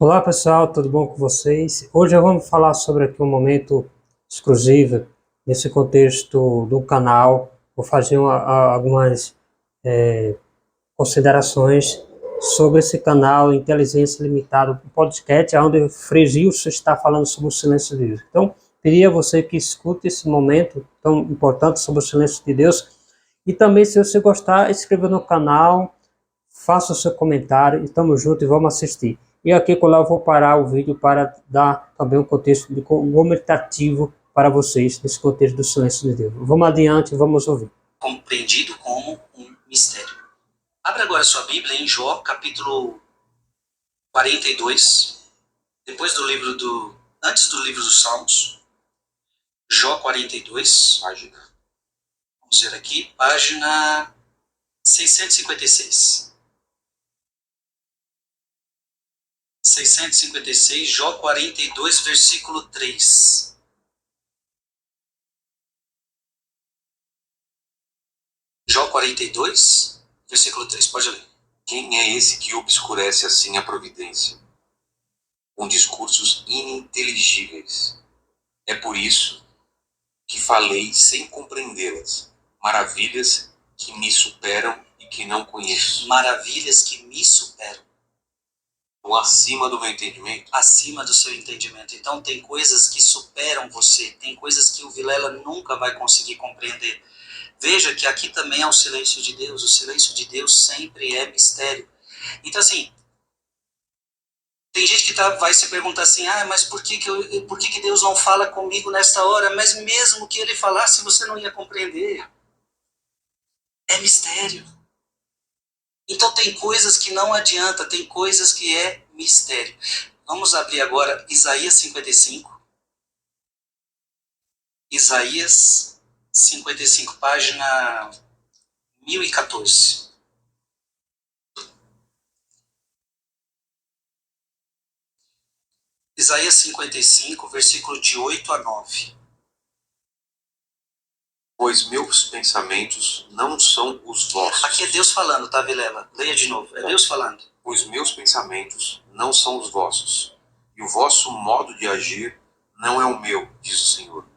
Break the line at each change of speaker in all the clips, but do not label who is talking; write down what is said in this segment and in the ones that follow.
Olá pessoal, tudo bom com vocês? Hoje vamos falar sobre aqui um momento exclusivo nesse contexto do canal. Vou fazer algumas considerações sobre esse canal Inteligência Limitada, um podcast onde o Frei Gilson está falando sobre o silêncio de Deus. Então, pedia a você que escute esse momento tão importante sobre o silêncio de Deus e também, se você gostar, inscreva no canal, faça o seu comentário, estamos juntos e vamos assistir. E aqui com lá eu vou parar o vídeo para dar também um contexto comentativo para vocês, nesse contexto do silêncio de Deus. Vamos adiante, vamos ouvir.
Compreendido como um mistério. Abra agora sua Bíblia em Jó, capítulo 42, antes do livro dos Salmos. Jó 42, vamos ver aqui, página 656. 656, Jó 42, versículo 3. Jó 42, versículo 3, pode ler.
Quem é esse que obscurece assim a providência, com discursos ininteligíveis? É por isso que falei sem compreendê-las, maravilhas que me superam e que não conheço.
Maravilhas que me superam.
Estão acima do meu entendimento?
Acima do seu entendimento. Então tem coisas que superam você, tem coisas que o Vilela nunca vai conseguir compreender. Veja que aqui também é o silêncio de Deus. O silêncio de Deus sempre é mistério. Então assim, tem gente que vai se perguntar assim, mas por que Deus não fala comigo nesta hora? Mas mesmo que ele falasse, você não ia compreender. É mistério. Então tem coisas que não adianta, tem coisas que é mistério. Vamos abrir agora Isaías 55. Isaías 55, página 1014. Isaías 55, versículo de 8 a 9.
Pois meus pensamentos não são os vossos.
Aqui é Deus falando, tá, Vilela? Leia de novo, é Deus falando.
Pois meus pensamentos não são os vossos, e o vosso modo de agir não é o meu, diz o Senhor.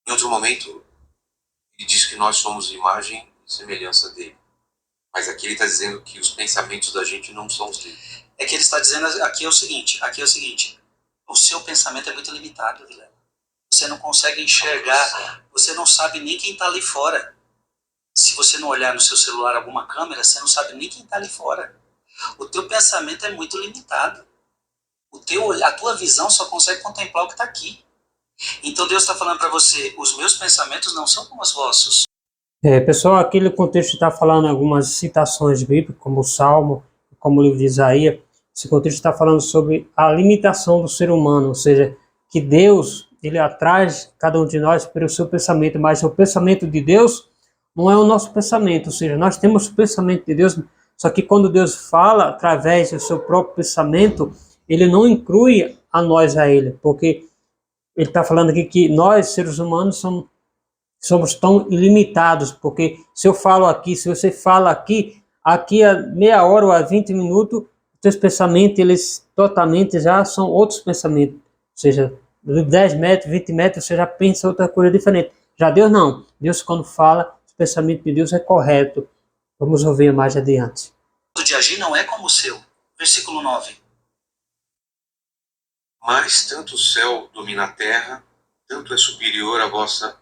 Em outro momento, ele diz que nós somos imagem e semelhança dele. Mas aqui ele está dizendo que os pensamentos da gente não são os dele.
É que ele está dizendo, aqui é o seguinte, o seu pensamento é muito limitado, Vilela. Você não consegue enxergar, você não sabe nem quem está ali fora. Se você não olhar no seu celular alguma câmera, você não sabe nem quem está ali fora. O teu pensamento é muito limitado. A tua visão só consegue contemplar o que está aqui. Então Deus está falando para você, os meus pensamentos não são como os vossos.
Pessoal, aqui no contexto está falando algumas citações bíblicas, como o Salmo, como o livro de Isaías. Esse contexto está falando sobre a limitação do ser humano, ou seja, que Deus, ele atrai cada um de nós pelo seu pensamento, mas o pensamento de Deus não é o nosso pensamento, ou seja, nós temos o pensamento de Deus, só que quando Deus fala através do seu próprio pensamento, ele não inclui a nós a ele, porque ele está falando aqui que nós, seres humanos, somos tão ilimitados, porque se eu falo aqui, se você fala aqui a meia hora ou a 20 minutos, os teus pensamentos, eles totalmente já são outros pensamentos, ou seja, 10 metros, 20 metros, você já pensa outra coisa diferente. Já Deus não. Deus, quando fala, o pensamento de Deus é correto. Vamos ouvir mais adiante.
O de agir não é como o seu. Versículo 9.
Mas tanto o céu domina a terra, tanto é superior a vossa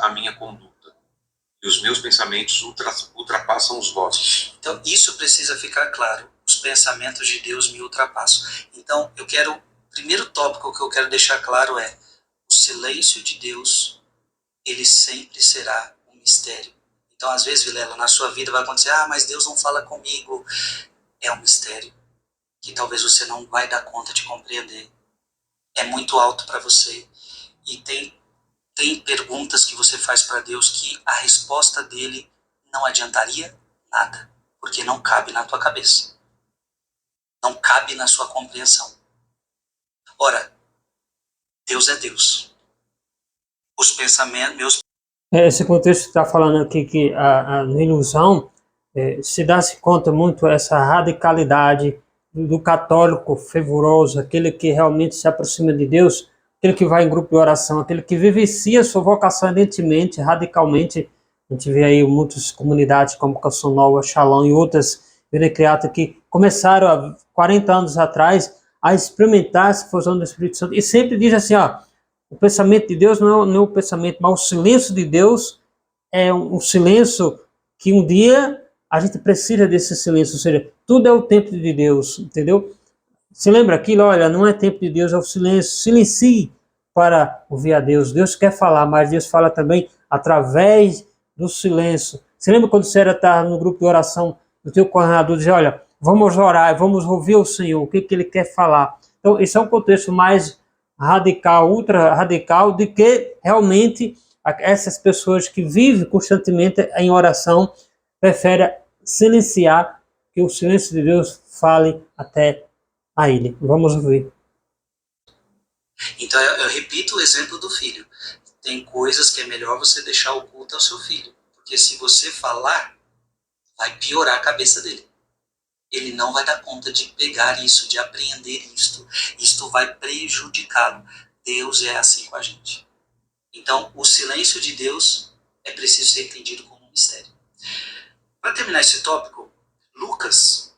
a minha conduta, e os meus pensamentos ultrapassam os vossos.
Então isso precisa ficar claro. Os pensamentos de Deus me ultrapassam. Então o primeiro tópico que eu quero deixar claro é: o silêncio de Deus, ele sempre será um mistério. Então às vezes, Vilela, na sua vida vai acontecer, mas Deus não fala comigo. É um mistério que talvez você não vai dar conta de compreender. É muito alto para você. E tem perguntas que você faz para Deus que a resposta dele não adiantaria nada, porque não cabe na tua cabeça. Não cabe na sua compreensão. Ora, Deus é Deus. Os pensamentos,
Esse contexto está falando aqui que a ilusão se dá-se conta muito essa radicalidade do católico fervoroso, aquele que realmente se aproxima de Deus, aquele que vai em grupo de oração, aquele que vivencia sua vocação ardentemente, radicalmente. A gente vê aí muitas comunidades como Canção Nova, Shalom e outras Vida Criata que começaram há 40 anos atrás a experimentar essa fusão do Espírito Santo e sempre diz assim, ó, o pensamento de Deus não é o pensamento, mas o silêncio de Deus é um silêncio que um dia a gente precisa desse silêncio, ou seja, tudo é o tempo de Deus, entendeu? Se lembra aquilo, olha, não é tempo de Deus, é o silêncio, silencie para ouvir a Deus. Deus quer falar, mas Deus fala também através do silêncio. Você lembra quando você está no grupo de oração do teu coordenador, diz, olha, vamos orar, vamos ouvir o Senhor, o que Ele quer falar. Então, esse é um contexto mais radical, ultra radical, de que realmente essas pessoas que vivem constantemente em oração preferem silenciar, que o silêncio de Deus fale até a ele. Vamos ouvir.
Então eu repito o exemplo do filho. Tem coisas que é melhor você deixar oculto ao seu filho, porque se você falar, vai piorar a cabeça dele. Ele não vai dar conta de pegar isso, de apreender isto. Isto vai prejudicá-lo. Deus é assim com a gente. Então, o silêncio de Deus é preciso ser entendido como um mistério. Para terminar esse tópico, Lucas,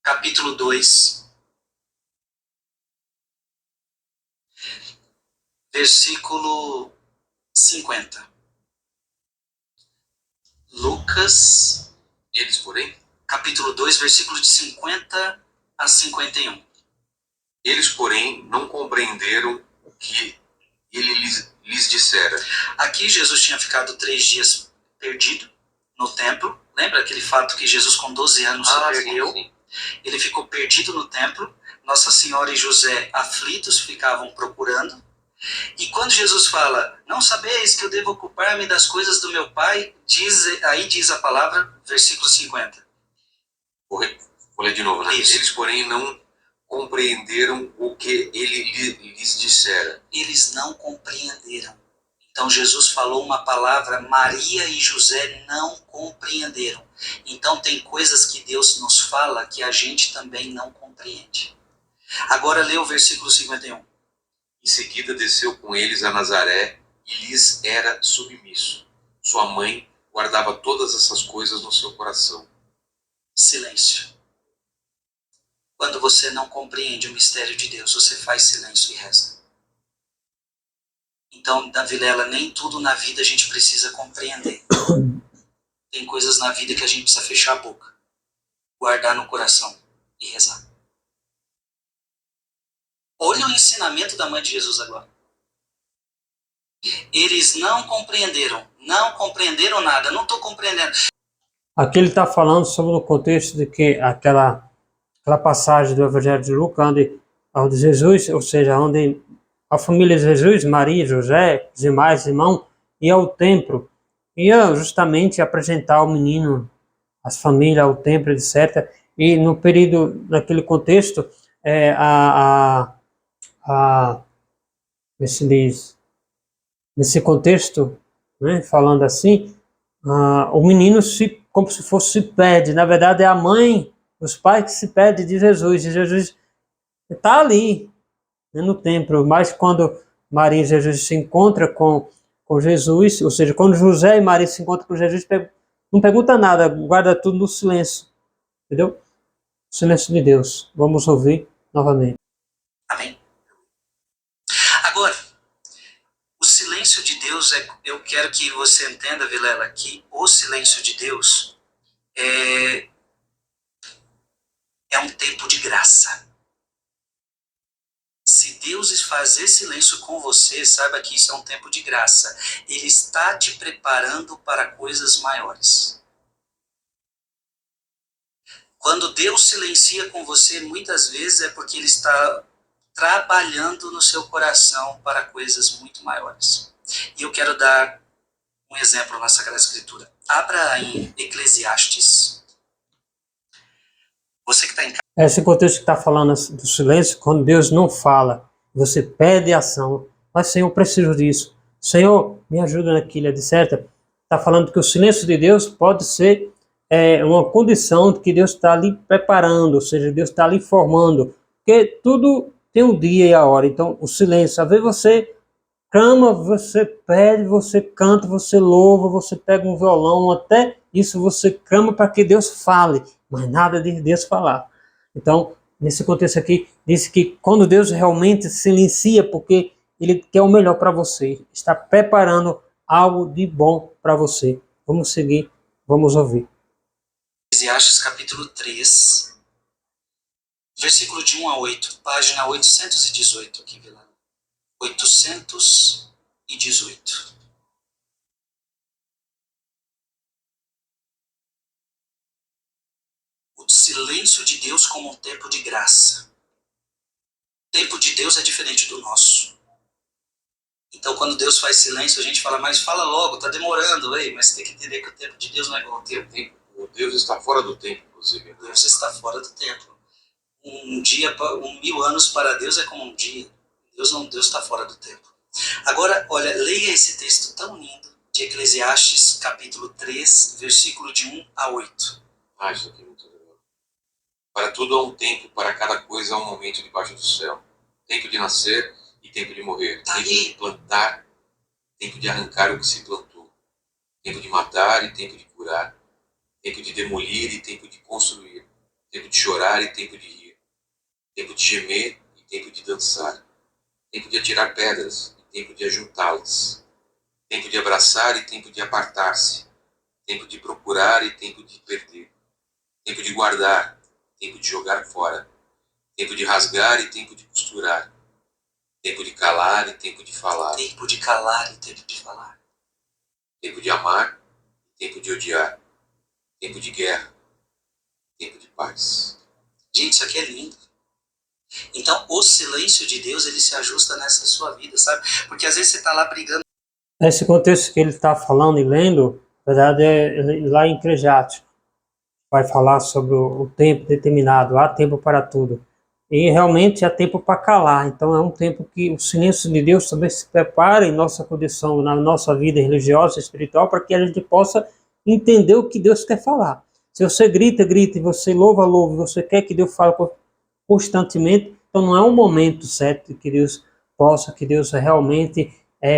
capítulo 2, versículo 50. Lucas,
Eles, porém,
capítulo 2, versículo de 50 a 51.
eles, porém, não compreenderam o que ele lhes dissera.
Aqui Jesus tinha ficado 3 dias perdido no templo. Lembra aquele fato que Jesus com 12 anos se perdeu?
Sim.
Ele ficou perdido no templo. Nossa Senhora e José, aflitos, ficavam procurando. E quando Jesus fala, não sabeis que eu devo ocupar-me das coisas do meu Pai, aí diz a palavra, versículo 50.
Vou ler de novo, né?
Isso.
Eles, porém, não compreenderam o que ele lhes dissera.
Eles não compreenderam. Então Jesus falou uma palavra, Maria e José não compreenderam. Então tem coisas que Deus nos fala que a gente também não compreende. Agora lê o versículo 51.
Em seguida desceu com eles a Nazaré e lhes era submisso. Sua mãe guardava todas essas coisas no seu coração.
Silêncio. Quando você não compreende o mistério de Deus, você faz silêncio e reza. Então, da Vilela, nem tudo na vida a gente precisa compreender. Tem coisas na vida que a gente precisa fechar a boca, guardar no coração e rezar. Olha o ensinamento da mãe de Jesus agora. Eles não compreenderam nada, não estou compreendendo.
Aqui ele está falando sobre o contexto de que aquela passagem do Evangelho de Lucas, onde Jesus, ou seja, onde a família de Jesus, Maria, José, os demais irmãos, ia ao templo, ia justamente apresentar o menino, as famílias ao templo, etc. E no período, naquele contexto, nesse contexto, né, falando assim, o menino como se fosse se perde. Na verdade, é a mãe, os pais que se pedem de Jesus. E Jesus está ali, né, no templo. Mas quando Maria e Jesus se encontram com Jesus, ou seja, quando José e Maria se encontram com Jesus, não pergunta nada, guarda tudo no silêncio. Entendeu? Silêncio de Deus. Vamos ouvir novamente.
Amém? Agora, o silêncio de Deus, eu quero que você entenda, Vilela, que o silêncio de Deus é um tempo de graça. Se Deus fazer silêncio com você, saiba que isso é um tempo de graça. Ele está te preparando para coisas maiores. Quando Deus silencia com você, muitas vezes é porque Ele está trabalhando no seu coração para coisas muito maiores. E eu quero dar um exemplo na Sagrada Escritura. Abra em Eclesiastes. Você que está em casa.
Esse contexto que está falando do silêncio, quando Deus não fala, você pede ação. Mas, Senhor, eu preciso disso. Senhor, me ajuda naquilo, etc. Está falando que o silêncio de Deus pode ser uma condição que Deus está ali preparando, ou seja, Deus está ali formando, porque tudo tem um dia e a hora. Então, o silêncio, às vezes você clama, você pede, você canta, você louva, você pega um violão, até isso você clama para que Deus fale, mas nada de Deus falar. Então, nesse contexto aqui, diz que quando Deus realmente silencia, porque Ele quer o melhor para você, está preparando algo de bom para você. Vamos seguir, vamos ouvir.
Eclesiastes capítulo 3, versículo de 1 a 8, página 818 aqui, Vilano. 818. O silêncio de Deus como um tempo de graça. O tempo de Deus é diferente do nosso. Então, quando Deus faz silêncio, a gente fala, mas fala logo, tá demorando, ei, mas tem que entender que o tempo de Deus não é igual ao tempo.
O Deus está fora do tempo, inclusive.
Deus está fora do tempo. Um 1000 anos para Deus é como um dia. Deus está fora do tempo. Agora, olha, leia esse texto tão lindo de Eclesiastes, capítulo 3, versículo de 1 a 8.
Isso aqui é muito legal. Para tudo há um tempo, para cada coisa há um momento debaixo do céu. Tempo de nascer e tempo de morrer.
Tá
tempo
aí.
de plantar, tempo de arrancar o que se plantou. Tempo de matar e tempo de curar. Tempo de demolir e tempo de construir. Tempo de chorar e tempo de rir. Tempo de gemer e tempo de dançar. Tempo de atirar pedras e tempo de ajuntá-las. Tempo de abraçar e tempo de apartar-se. Tempo de procurar e tempo de perder. Tempo de guardar, tempo de jogar fora. Tempo de rasgar e tempo de costurar. Tempo de calar e tempo de falar.
Tempo de calar e tempo de falar.
Tempo de amar e tempo de odiar. Tempo de guerra, tempo de paz.
Gente, isso aqui é lindo. Então, o silêncio de Deus, ele se ajusta nessa sua vida, sabe? Porque às vezes você está lá brigando.
Esse contexto que ele está falando e lendo, na verdade, é lá em Eclesiastes. Vai falar sobre o tempo determinado, há tempo para tudo. E realmente há tempo para calar. Então é um tempo que o silêncio de Deus também se prepara em nossa condição, na nossa vida religiosa, espiritual, para que a gente possa entender o que Deus quer falar. Se você grita, grita, e você louva, louva, você quer que Deus fale constantemente, então não é um momento certo que Deus possa, que Deus realmente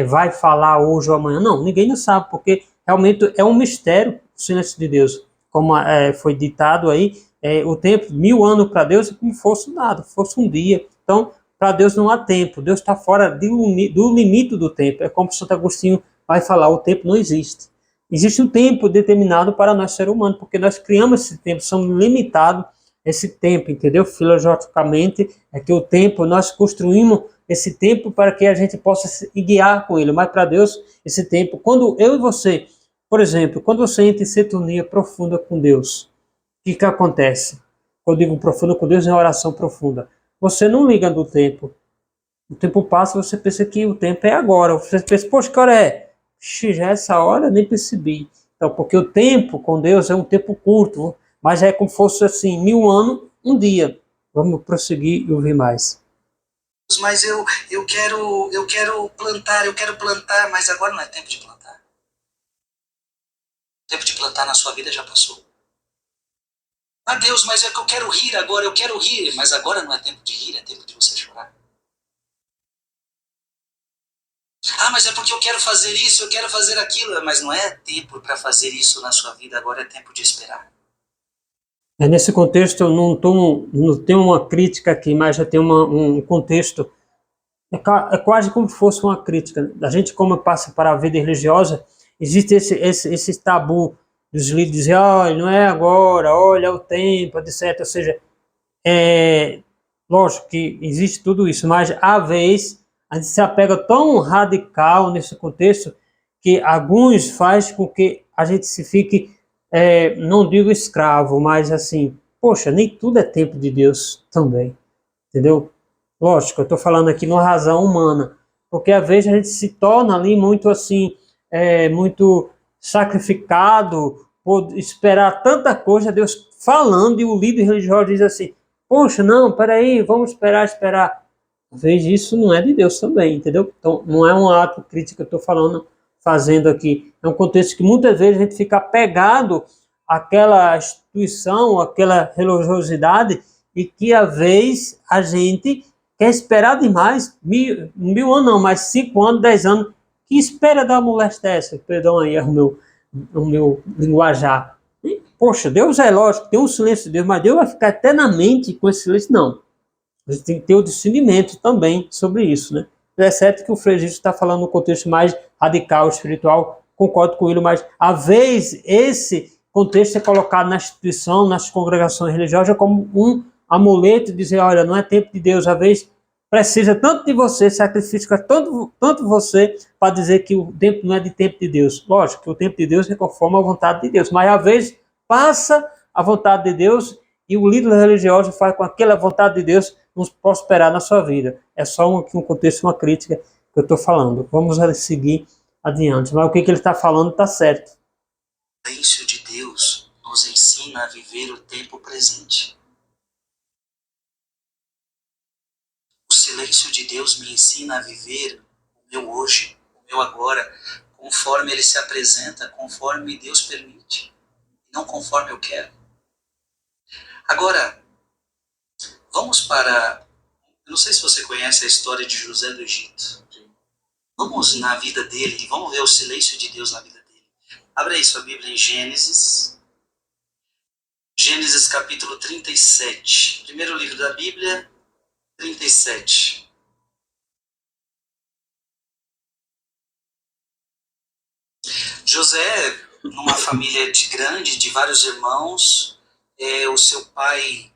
vai falar hoje ou amanhã. Não, ninguém não sabe, porque realmente é um mistério o silêncio de Deus. Como foi ditado aí, o tempo, 1000 anos para Deus é como fosse nada, fosse um dia. Então, para Deus não há tempo, Deus está fora do limite do tempo. É como Santo Agostinho vai falar, o tempo não existe. Existe um tempo determinado para nós, ser humano, porque nós criamos esse tempo, somos limitados esse tempo, entendeu? Filosoficamente, é que o tempo, nós construímos esse tempo para que a gente possa se guiar com ele, mas para Deus, esse tempo, quando eu e você, por exemplo, quando você entra em sintonia profunda com Deus, o que acontece? Quando eu digo profunda com Deus, é uma oração profunda. Você não liga do tempo. O tempo passa, você pensa que o tempo é agora. Você pensa, poxa, que hora é? Já é essa hora, nem percebi. Então, porque o tempo com Deus é um tempo curto, mas é como se fosse assim, 1000 anos, um dia. Vamos prosseguir e ouvir mais.
Mas eu quero plantar, mas agora não é tempo de plantar. O tempo de plantar na sua vida já passou. Ah, Deus, mas é que eu quero rir agora, eu quero rir, mas agora não é tempo de rir, é tempo de você chorar. Ah, mas é porque eu quero fazer isso, eu quero fazer aquilo, mas não é tempo para fazer isso na sua vida, agora é tempo de esperar.
Nesse contexto, eu não tenho uma crítica aqui, mas já tem um contexto, é quase como se fosse uma crítica. A gente, como passa para a vida religiosa, existe esse tabu dos líderes dizer, olha, não é agora, olha o tempo, etc. Ou seja, lógico que existe tudo isso, mas às vezes a gente se apega tão radical nesse contexto que alguns faz com que a gente se fique, não digo escravo, mas assim, poxa, nem tudo é tempo de Deus também, entendeu? Lógico, eu estou falando aqui numa razão humana, porque às vezes a gente se torna ali muito assim, muito sacrificado por esperar tanta coisa, Deus falando, e o líder religioso diz assim, poxa, não, peraí, vamos esperar. Às vezes isso não é de Deus também, entendeu? Então não é um ato crítico que eu estou fazendo aqui, é um contexto que muitas vezes a gente fica apegado aquela instituição, aquela religiosidade, e que às vezes a gente quer esperar demais, mil anos não, mas 5 anos, 10 anos, que espera da moléstia essa? Perdão aí, é o meu linguajar. E, poxa, Deus é lógico, tem um silêncio de Deus, mas Deus vai ficar eternamente com esse silêncio? Não. A gente tem que ter o discernimento também sobre isso, né? É certo que o Frei está falando no contexto mais radical, espiritual, concordo com ele, mas às vezes esse contexto é colocado na instituição, nas congregações religiosas, como um amuleto, dizer, olha, não é tempo de Deus, às vezes precisa tanto de você, sacrifica tanto você, para dizer que o tempo não é de tempo de Deus. Lógico que o tempo de Deus é conforme a vontade de Deus, mas às vezes passa a vontade de Deus e o líder religioso faz com aquela vontade de Deus nos prosperar na sua vida. É só um contexto, uma crítica que eu estou falando. Vamos seguir adiante. Mas o que ele está falando está certo.
O silêncio de Deus nos ensina a viver o tempo presente. O silêncio de Deus me ensina a viver o meu hoje, o meu agora, conforme ele se apresenta, conforme Deus permite, não conforme eu quero. Agora, vamos para... Eu não sei se você conhece a história de José do Egito. Vamos na vida dele e vamos ver o silêncio de Deus na vida dele. Abra aí sua Bíblia em Gênesis. Gênesis capítulo 37. Primeiro livro da Bíblia, 37. José, numa família grande, de vários irmãos, o seu pai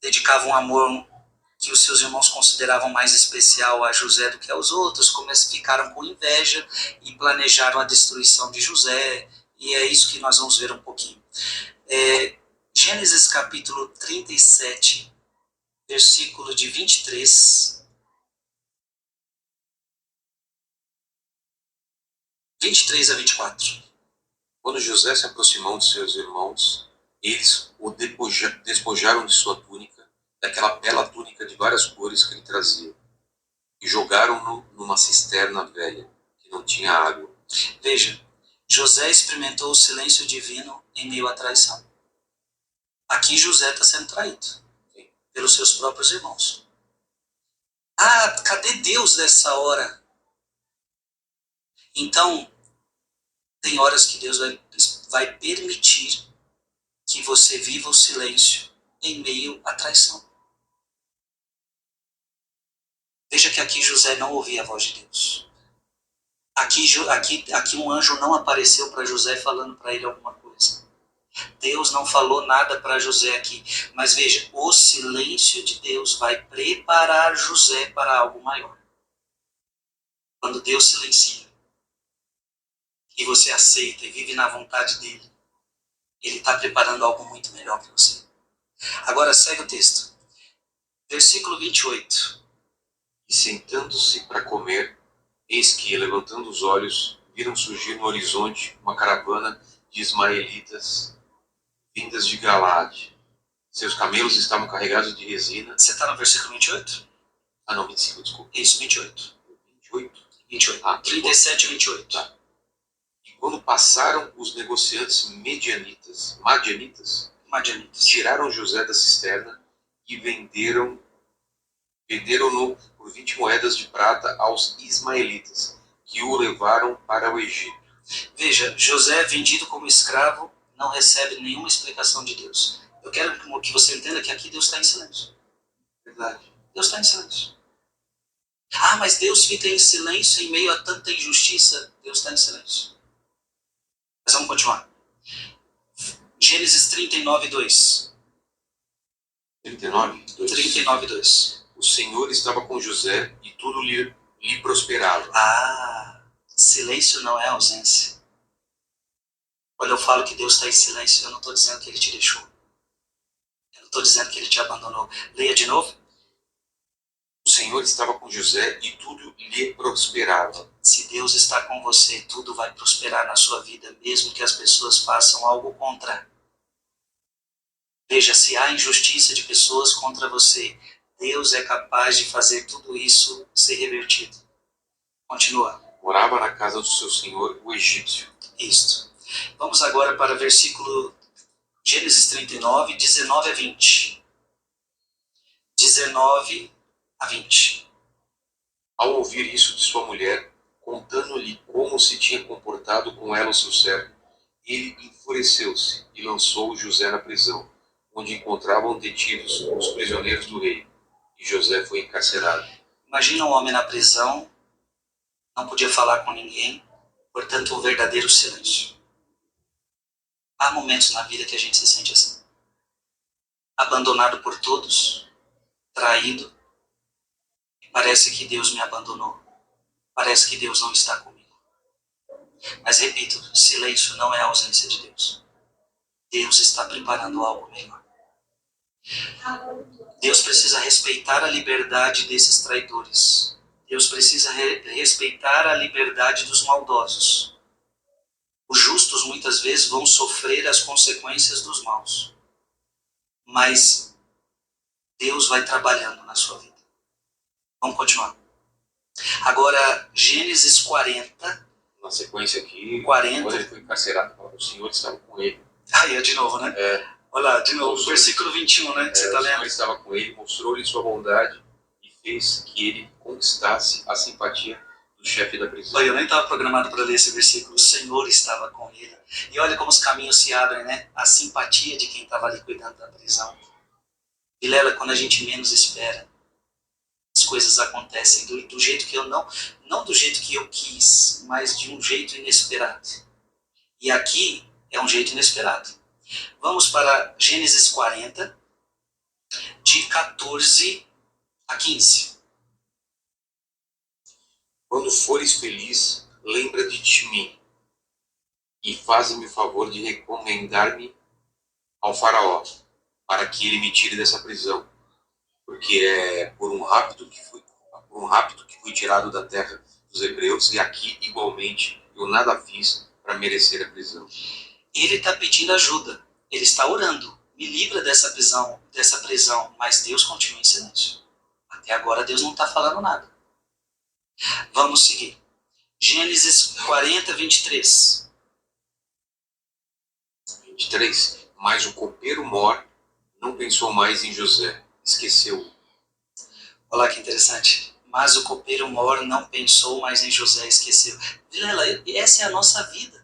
dedicava um amor que os seus irmãos consideravam mais especial a José do que aos outros, ficaram com inveja e planejaram a destruição de José, e é isso que nós vamos ver um pouquinho. Gênesis capítulo 37, versículo de 23 a 24.
Quando José se aproximou de seus irmãos, eles o despojaram de sua túnica, daquela bela túnica de várias cores que ele trazia, e jogaram-no numa cisterna velha, que não tinha água.
Veja, José experimentou o silêncio divino em meio à traição. Aqui José está sendo traído pelos seus próprios irmãos. Ah, cadê Deus nessa hora? Então, tem horas que Deus vai permitir que você viva o silêncio em meio à traição. Veja que aqui José não ouvia a voz de Deus. Aqui um anjo não apareceu para José falando para ele alguma coisa. Deus não falou nada para José aqui. Mas veja, o silêncio de Deus vai preparar José para algo maior. Quando Deus silencia e você aceita e vive na vontade dele, ele está preparando algo muito melhor que você. Agora segue o texto. Versículo 28.
E sentando-se para comer, eis que, levantando os olhos, viram surgir no horizonte uma caravana de ismaelitas vindas de Galaade. Seus camelos estavam carregados de resina.
Você está no versículo 28?
Ah, não, 25, desculpa.
Isso, 28.
28?
28.
Ah,
37 e 28.
Tá. E quando passaram os negociantes madianitas, tiraram José da cisterna e venderam-no por 20 moedas de prata aos ismaelitas, que o levaram para o Egito.
Veja, José, vendido como escravo, não recebe nenhuma explicação de Deus. Eu quero que você entenda que aqui Deus está em silêncio.
Verdade.
Deus está em silêncio. Ah, mas Deus fica em silêncio em meio a tanta injustiça. Deus está em silêncio. Mas vamos continuar. Gênesis 39, 2.
39, 2.
39, 2.
O Senhor estava com José e tudo lhe prosperava.
Ah, silêncio não é ausência. Quando eu falo que Deus está em silêncio, eu não estou dizendo que Ele te deixou. Eu não estou dizendo que Ele te abandonou. Leia de novo.
O Senhor estava com José e tudo lhe prosperava.
Se Deus está com você, tudo vai prosperar na sua vida, mesmo que as pessoas façam algo contra. Veja, se há injustiça de pessoas contra você, Deus é capaz de fazer tudo isso ser revertido. Continua.
Morava na casa do seu senhor, o egípcio.
Isto. Vamos agora para versículo Gênesis 39, 19 a 20. 19 a 20.
Ao ouvir isso de sua mulher, contando-lhe como se tinha comportado com ela o seu servo, ele enfureceu-se e lançou José na prisão, onde encontravam detidos os prisioneiros do rei. E José foi encarcerado.
Imagina um homem na prisão, não podia falar com ninguém, portanto um verdadeiro silêncio. Há momentos na vida que a gente se sente assim. Abandonado por todos, traído, e parece que Deus me abandonou. Parece que Deus não está comigo. Mas repito, silêncio não é a ausência de Deus. Deus está preparando algo melhor. Deus precisa respeitar a liberdade desses traidores. Deus precisa respeitar a liberdade dos maldosos. Os justos muitas vezes vão sofrer as consequências dos maus. Mas Deus vai trabalhando na sua vida. Vamos continuar. Agora, Gênesis 40.
Na sequência aqui,
40.
quando ele foi encarcerado, o Senhor estava com ele.
Aí é de novo, né? Olha lá, de novo, versículo 21, né? Que você está
O Senhor
lendo.
estava com ele, mostrou-lhe sua bondade e fez que ele conquistasse a simpatia do chefe da prisão.
Olha, eu nem estava programado para ler esse versículo. O Senhor estava com ele. E olha como os caminhos se abrem, né? A simpatia de quem estava ali cuidando da prisão. Vilela, quando a gente menos espera, as coisas acontecem do jeito que eu não do jeito que eu quis, mas de um jeito inesperado. E aqui é um jeito inesperado. Vamos para Gênesis 40, de 14 a 15.
Quando fores feliz, lembra-te de mim e faz-me o favor de recomendar-me ao faraó, para que ele me tire dessa prisão, porque é por um rapto que fui tirado da terra dos hebreus, e aqui igualmente eu nada fiz para merecer a prisão.
Ele está pedindo ajuda, ele está orando, me livra dessa prisão, mas Deus continua em silêncio. Até agora Deus não está falando nada. Vamos seguir. Gênesis 40, 23.
23. Mas o copeiro Mor não pensou mais em José, esqueceu-o.
Olha lá que interessante. Mas o copeiro Mor não pensou mais em José, esqueceu. Vilela, essa é a nossa vida.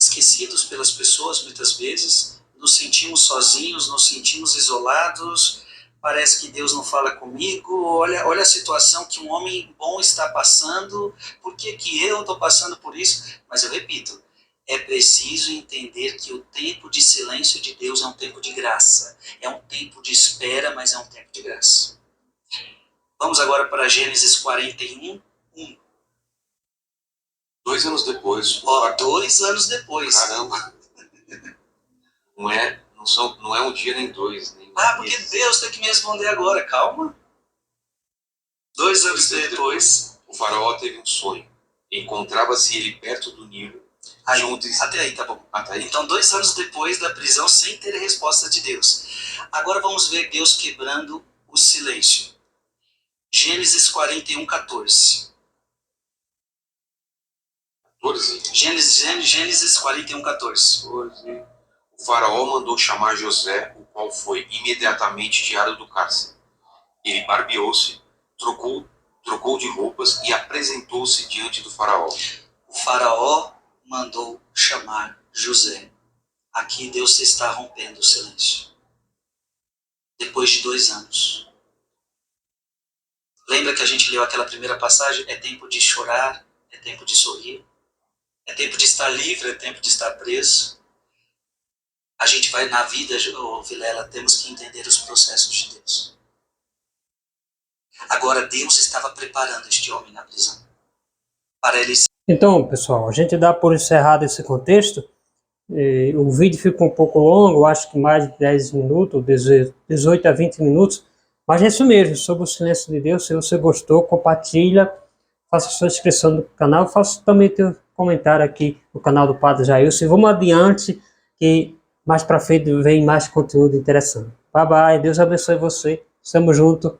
Esquecidos pelas pessoas muitas vezes, nos sentimos sozinhos, nos sentimos isolados, parece que Deus não fala comigo, olha a situação que um homem bom está passando, por que eu estou passando por isso? Mas eu repito, é preciso entender que o tempo de silêncio de Deus é um tempo de graça, é um tempo de espera, mas é um tempo de graça. Vamos agora para Gênesis 41, 1.
2 anos depois.
2 anos depois.
Caramba! Não é um dia nem dois. Nem
porque Deus tem que me responder agora. Calma. 2 anos depois.
O faraó teve um sonho. Encontrava-se ele perto do Nilo.
Até aí, tá bom.
Até aí.
Então, 2 anos depois da prisão, sem ter a resposta de Deus. Agora vamos ver Deus quebrando o silêncio. Gênesis 41, 14.
14.
Gênesis 41, 14.
O faraó mandou chamar José, o qual foi imediatamente tirado do cárcere. Ele barbeou-se, trocou de roupas e apresentou-se diante do faraó.
O faraó mandou chamar José. Aqui Deus está rompendo o silêncio. Depois de 2 anos. Lembra que a gente leu aquela primeira passagem? É tempo de chorar, é tempo de sorrir. É tempo de estar livre, é tempo de estar preso. A gente vai na vida, Vilela, temos que entender os processos de Deus. Agora, Deus estava preparando este homem na prisão. Para ele...
Então, pessoal, a gente dá por encerrado esse contexto. O vídeo ficou um pouco longo, acho que mais de 10 minutos, 18 a 20 minutos. Mas é isso mesmo, sobre o silêncio de Deus. Se você gostou, compartilha, faça sua inscrição no canal, faça também teu comentário aqui no canal do Padre Jailson. Vamos adiante, que mais para frente vem mais conteúdo interessante. Bye bye, Deus abençoe você. Estamos juntos.